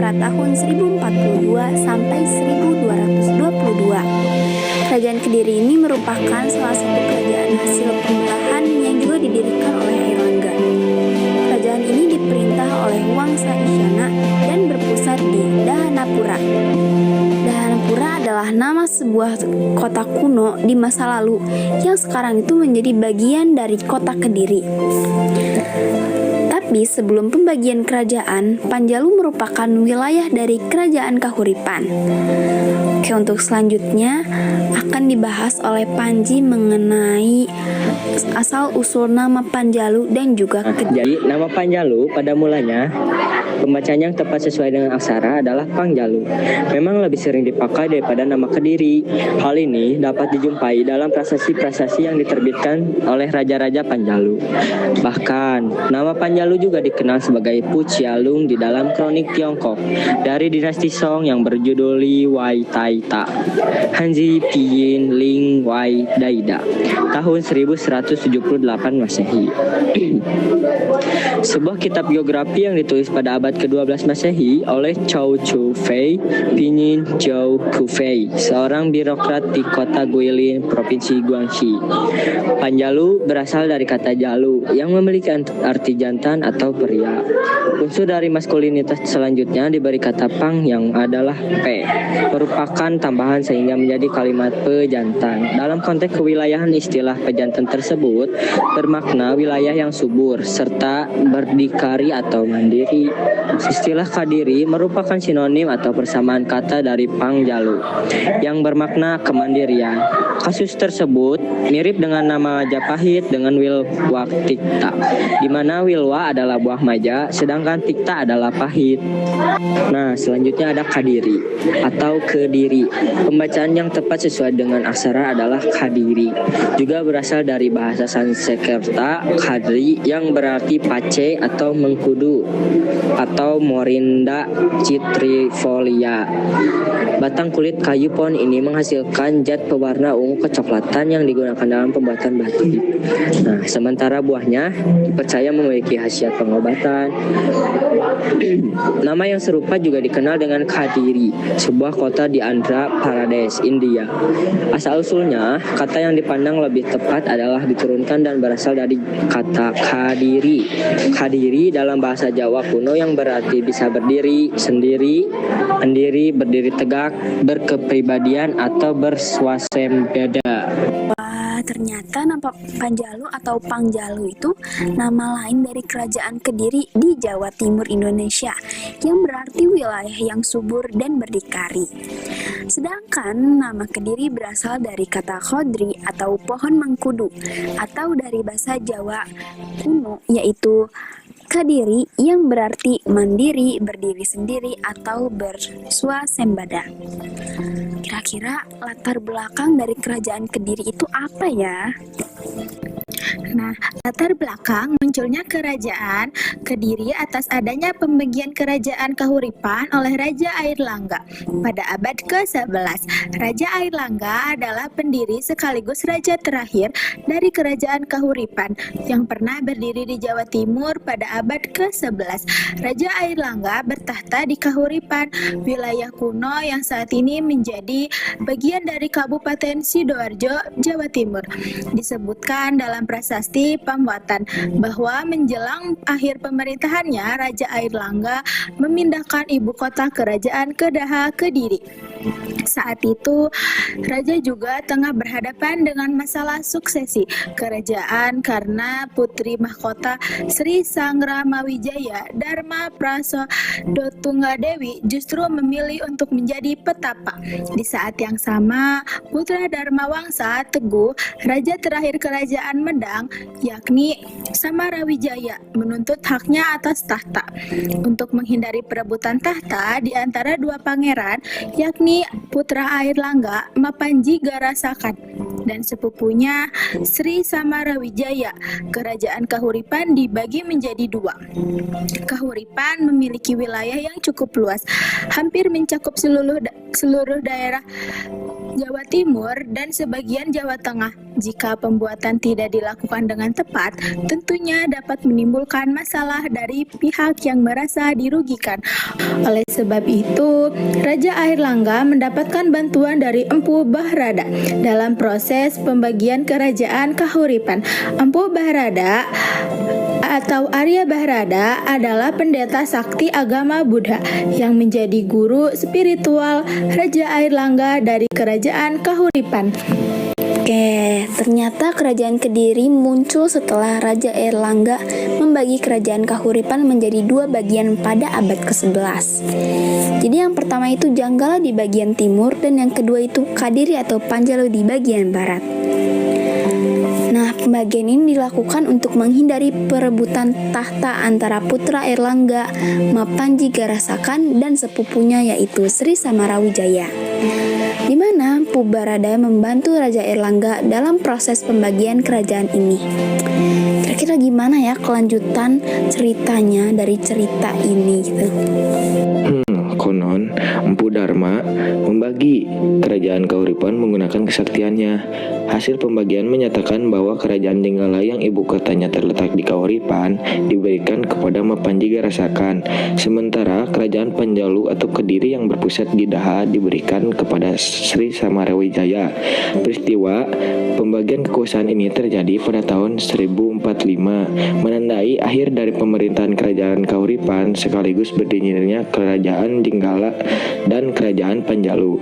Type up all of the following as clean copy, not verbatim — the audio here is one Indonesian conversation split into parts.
antara tahun 1042 sampai 1222. Kerajaan Kediri ini merupakan salah satu kerajaan hasil pembelahan yang juga didirikan oleh Airlangga. Kerajaan ini diperintah oleh Wangsa Isyana dan berpusat di Dahanapura. Dahanapura adalah nama sebuah kota kuno di masa lalu yang sekarang itu menjadi bagian dari kota Kediri. Tapi sebelum pembagian kerajaan, Panjalu merupakan wilayah dari Kerajaan Kahuripan. Oke, untuk selanjutnya akan dibahas oleh Panji mengenai asal-usul nama Panjalu dan juga Jadi nama Panjalu pada mulanya pembacaan yang tepat sesuai dengan aksara adalah Pangjalu. Memang lebih sering dipakai daripada nama Kediri. Hal ini dapat dijumpai dalam prasasti-prasasti yang diterbitkan oleh raja-raja Panjalu. Bahkan nama Panjalu juga dikenal sebagai Pucialung di dalam kronik Tiongkok dari dinasti Song yang berjudul Li Wai Tai Ta, Hanzi Piyin Ling Wai Daida, tahun 1178 Masehi. Sebuah kitab geografi yang ditulis pada abad ke-12 Masehi oleh Chou Chu Fei Pinyin Zhou Kufei, seorang birokrat di kota Guilin, Provinsi Guangxi. Panjalu berasal dari kata jalu yang memiliki arti jantan atau pria. Unsur dari maskulinitas selanjutnya diberi kata pang yang adalah p, merupakan tambahan sehingga menjadi kalimat pejantan. Dalam konteks kewilayahan, istilah pejantan tersebut bermakna wilayah yang subur serta berdikari atau mandiri. Istilah Kadiri merupakan sinonim atau persamaan kata dari Pangjalu yang bermakna kemandirian. Kasus tersebut mirip dengan nama Majapahit dengan Wilwa Tikta, di mana Wilwa adalah buah maja, sedangkan Tikta adalah pahit. Nah, selanjutnya ada Kadiri atau Kediri. Pembacaan yang tepat sesuai dengan aksara adalah Kadiri. Juga berasal dari bahasa Sanskerta Kadri yang berarti pace atau mengkudu atau Morinda citrifolia. Batang kulit kayu pohon ini menghasilkan zat pewarna ungu kecoklatan yang digunakan dalam pembuatan batik. Nah, sementara buahnya dipercaya memiliki khasiat pengobatan. Nama yang serupa juga dikenal dengan Kadiri, sebuah kota di Andhra Pradesh, India. Asal-usulnya, kata yang dipandang lebih tepat adalah diturunkan dan berasal dari kata Kadiri. Kadiri dalam bahasa Jawa kuno yang berarti bisa berdiri, sendiri, mandiri, berdiri tegak, berkepribadian, atau berswasembada. Wah, ternyata nama Panjalu atau Pangjalu itu nama lain dari Kerajaan Kediri di Jawa Timur Indonesia yang berarti wilayah yang subur dan berdikari. Sedangkan nama Kediri berasal dari kata khodri atau pohon mengkudu atau dari bahasa Jawa kuno yaitu Kadiri yang berarti mandiri, berdiri sendiri, atau berswasembada. Kira-kira latar belakang dari Kerajaan Kediri itu apa ya? Nah, latar belakang munculnya kerajaan Kediri atas adanya pembagian kerajaan Kahuripan oleh Raja Airlangga pada abad ke-11. Raja Airlangga adalah pendiri sekaligus raja terakhir dari kerajaan Kahuripan yang pernah berdiri di Jawa Timur pada abad ke-11. Raja Airlangga bertahta di Kahuripan, wilayah kuno yang saat ini menjadi bagian dari Kabupaten Sidoarjo, Jawa Timur. Disebutkan dalam prasasti Pamuatan bahwa menjelang akhir pemerintahannya, Raja Airlangga memindahkan ibu kota kerajaan ke Daha, Kediri. Saat itu, Raja juga tengah berhadapan dengan masalah suksesi kerajaan karena putri mahkota Sri Sangramawijaya Dharma Prasodotunggadewi justru memilih untuk menjadi petapa. Di saat yang sama, putra Dharma Wangsa Teguh, raja terakhir kerajaan Medang, yakni Samarawijaya, menuntut haknya atas tahta. Untuk menghindari perebutan tahta di antara dua pangeran, yakni putra Airlangga Mapanji Garasakan dan sepupunya Sri Samarawijaya, kerajaan Kahuripan dibagi menjadi dua. Kahuripan memiliki wilayah yang cukup luas, hampir mencakup seluruh daerah Jawa Timur, dan sebagian Jawa Tengah. Jika pembuatan tidak dilakukan dengan tepat, tentunya dapat menimbulkan masalah dari pihak yang merasa dirugikan. Oleh sebab itu, Raja Airlangga mendapatkan bantuan dari Empu Bahrada dalam proses pembagian kerajaan Kahuripan. Empu Bahrada atau Arya Bahrada adalah pendeta sakti agama Buddha yang menjadi guru spiritual Raja Airlangga dari kerajaan Kahuripan. Oke, ternyata kerajaan Kediri muncul setelah Raja Airlangga membagi kerajaan Kahuripan menjadi dua bagian pada abad ke-11. Jadi yang pertama itu Janggala di bagian timur dan yang kedua itu Kadiri atau Panjalu di bagian barat. Nah, pembagian ini dilakukan untuk menghindari perebutan tahta antara putra Airlangga, Mapanji Garasakan, dan sepupunya yaitu Sri Samarawijaya, di mana Empu Bahrada membantu Raja Airlangga dalam proses pembagian kerajaan ini. Kira-kira gimana ya kelanjutan ceritanya dari cerita ini gitu? Konon, Empu Dharma membagi kerajaan Kahuripan menggunakan kesaktiannya. Hasil pembagian menyatakan bahwa kerajaan Jenggala yang ibu kotanya terletak di Kahuripan diberikan kepada Mapanji Garasakan, sementara kerajaan Panjalu atau Kediri yang berpusat di Daha diberikan kepada Sri Samarawijaya. Peristiwa pembagian kekuasaan ini terjadi pada tahun 1045, menandai akhir dari pemerintahan kerajaan Kahuripan sekaligus berdirinya kerajaan Jenggala dan kerajaan Panjalu.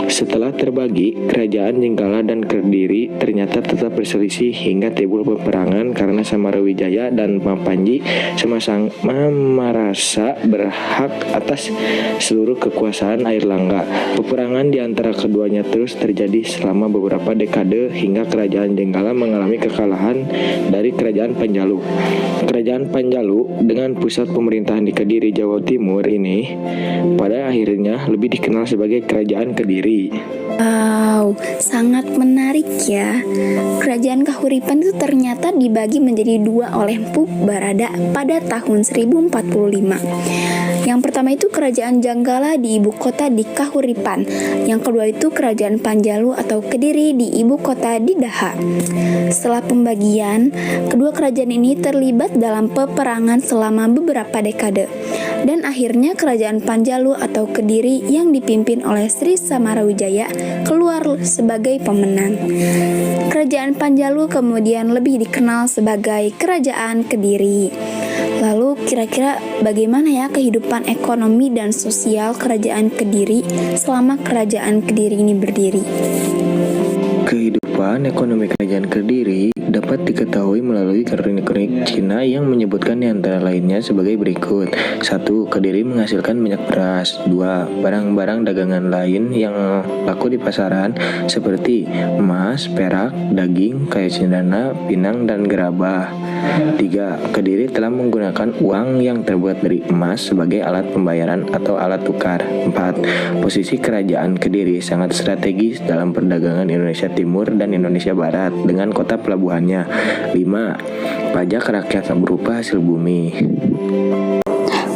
Setelah terbagi, kerajaan Jenggala dan Kediri ternyata tetap berselisih hingga timbul peperangan karena Samarawijaya dan Mapanji sama-sama merasa berhak atas seluruh kekuasaan Airlangga. Peperangan di antara keduanya terus terjadi selama beberapa dekade hingga kerajaan Jenggala mengalami kekalahan dari kerajaan Panjalu. Kerajaan Panjalu dengan pusat pemerintahan di Kediri, Jawa Timur ini pada akhirnya lebih dikenal sebagai Kerajaan Kediri. Wow, sangat menarik ya. Kerajaan Kahuripan itu ternyata dibagi menjadi dua oleh Empu Bahrada pada tahun 1045. Yang pertama itu kerajaan Janggala di ibu kota di Kahuripan. Yang kedua itu kerajaan Panjalu atau Kediri di ibu kota di Daha. Setelah pembagian, kedua kerajaan ini terlibat dalam peperangan selama beberapa dekade. Dan akhirnya kerajaan Panjalu atau Kediri yang dipimpin oleh Sri Samarawijaya keluar sebagai pemenang. Kerajaan Panjalu kemudian lebih dikenal sebagai Kerajaan Kediri. Lalu kira-kira bagaimana ya kehidupan ekonomi dan sosial Kerajaan Kediri selama Kerajaan Kediri ini berdiri? Kehidupan ekonomi kerajaan Kediri dapat diketahui melalui kronik Cina yang menyebutkan di antara lainnya sebagai berikut. 1. Kediri menghasilkan banyak beras. 2. Barang-barang dagangan lain yang laku di pasaran seperti emas, perak, daging, kayu cendana, pinang, dan gerabah. 3. Kediri telah menggunakan uang yang terbuat dari emas sebagai alat pembayaran atau alat tukar. 4. Posisi kerajaan Kediri sangat strategis dalam perdagangan Indonesia Timur dan Indonesia Barat dengan kota pelabuhannya. 5. Pajak rakyat berupa hasil bumi.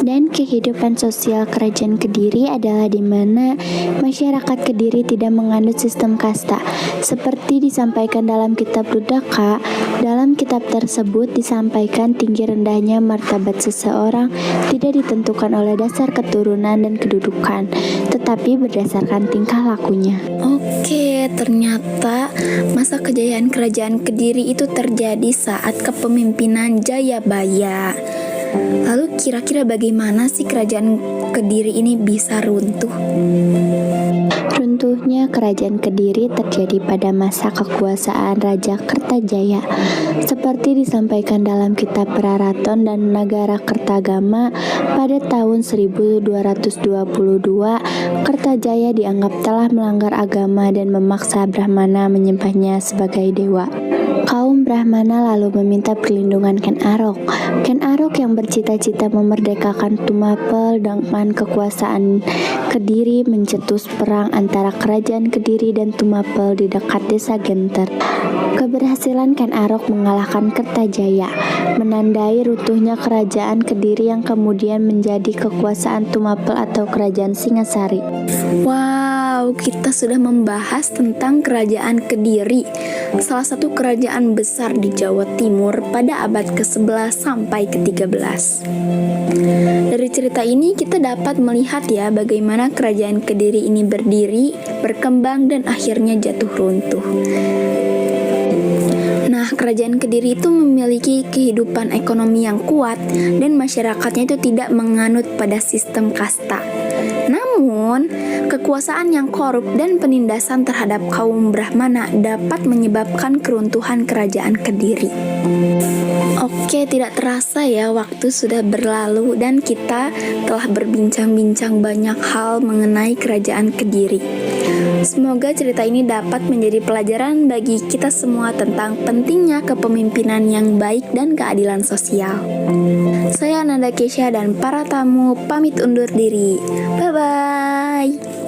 Dan kehidupan sosial kerajaan Kediri adalah di mana masyarakat Kediri tidak menganut sistem kasta. Seperti disampaikan dalam kitab Rudaka, dalam kitab tersebut disampaikan tinggi rendahnya martabat seseorang tidak ditentukan oleh dasar keturunan dan kedudukan, tetapi berdasarkan tingkah lakunya. Oke, ternyata masa kejayaan kerajaan Kediri itu terjadi saat kepemimpinan Jayabaya. Lalu kira-kira bagaimana sih kerajaan Kediri ini bisa runtuh? Runtuhnya kerajaan Kediri terjadi pada masa kekuasaan Raja Kertajaya. Seperti disampaikan dalam kitab Praraton dan Nagara Kertagama, pada tahun 1222, Kertajaya dianggap telah melanggar agama dan memaksa Brahmana menyembahnya sebagai dewa. Kaum Brahmana lalu meminta perlindungan Ken Arok. Ken Arok yang bercita-cita memerdekakan Tumapel dengan kekuasaan Kediri mencetus perang antara kerajaan Kediri dan Tumapel di dekat desa Genter. Keberhasilan Ken Arok mengalahkan Kertajaya, menandai runtuhnya kerajaan Kediri yang kemudian menjadi kekuasaan Tumapel atau kerajaan Singasari. Wow, kalau kita sudah membahas tentang kerajaan Kediri, salah satu kerajaan besar di Jawa Timur pada abad ke-11 sampai ke-13. Dari cerita ini kita dapat melihat ya bagaimana kerajaan Kediri ini berdiri, berkembang, dan akhirnya jatuh runtuh. Nah, kerajaan Kediri itu memiliki kehidupan ekonomi yang kuat dan masyarakatnya itu tidak menganut pada sistem kasta. Namun, kekuasaan yang korup dan penindasan terhadap kaum Brahmana dapat menyebabkan keruntuhan kerajaan Kediri. Oke, tidak terasa ya waktu sudah berlalu dan kita telah berbincang-bincang banyak hal mengenai kerajaan Kediri. Semoga cerita ini dapat menjadi pelajaran bagi kita semua tentang pentingnya kepemimpinan yang baik dan keadilan sosial. Saya Nanda Kesha dan para tamu pamit undur diri. Bye-bye.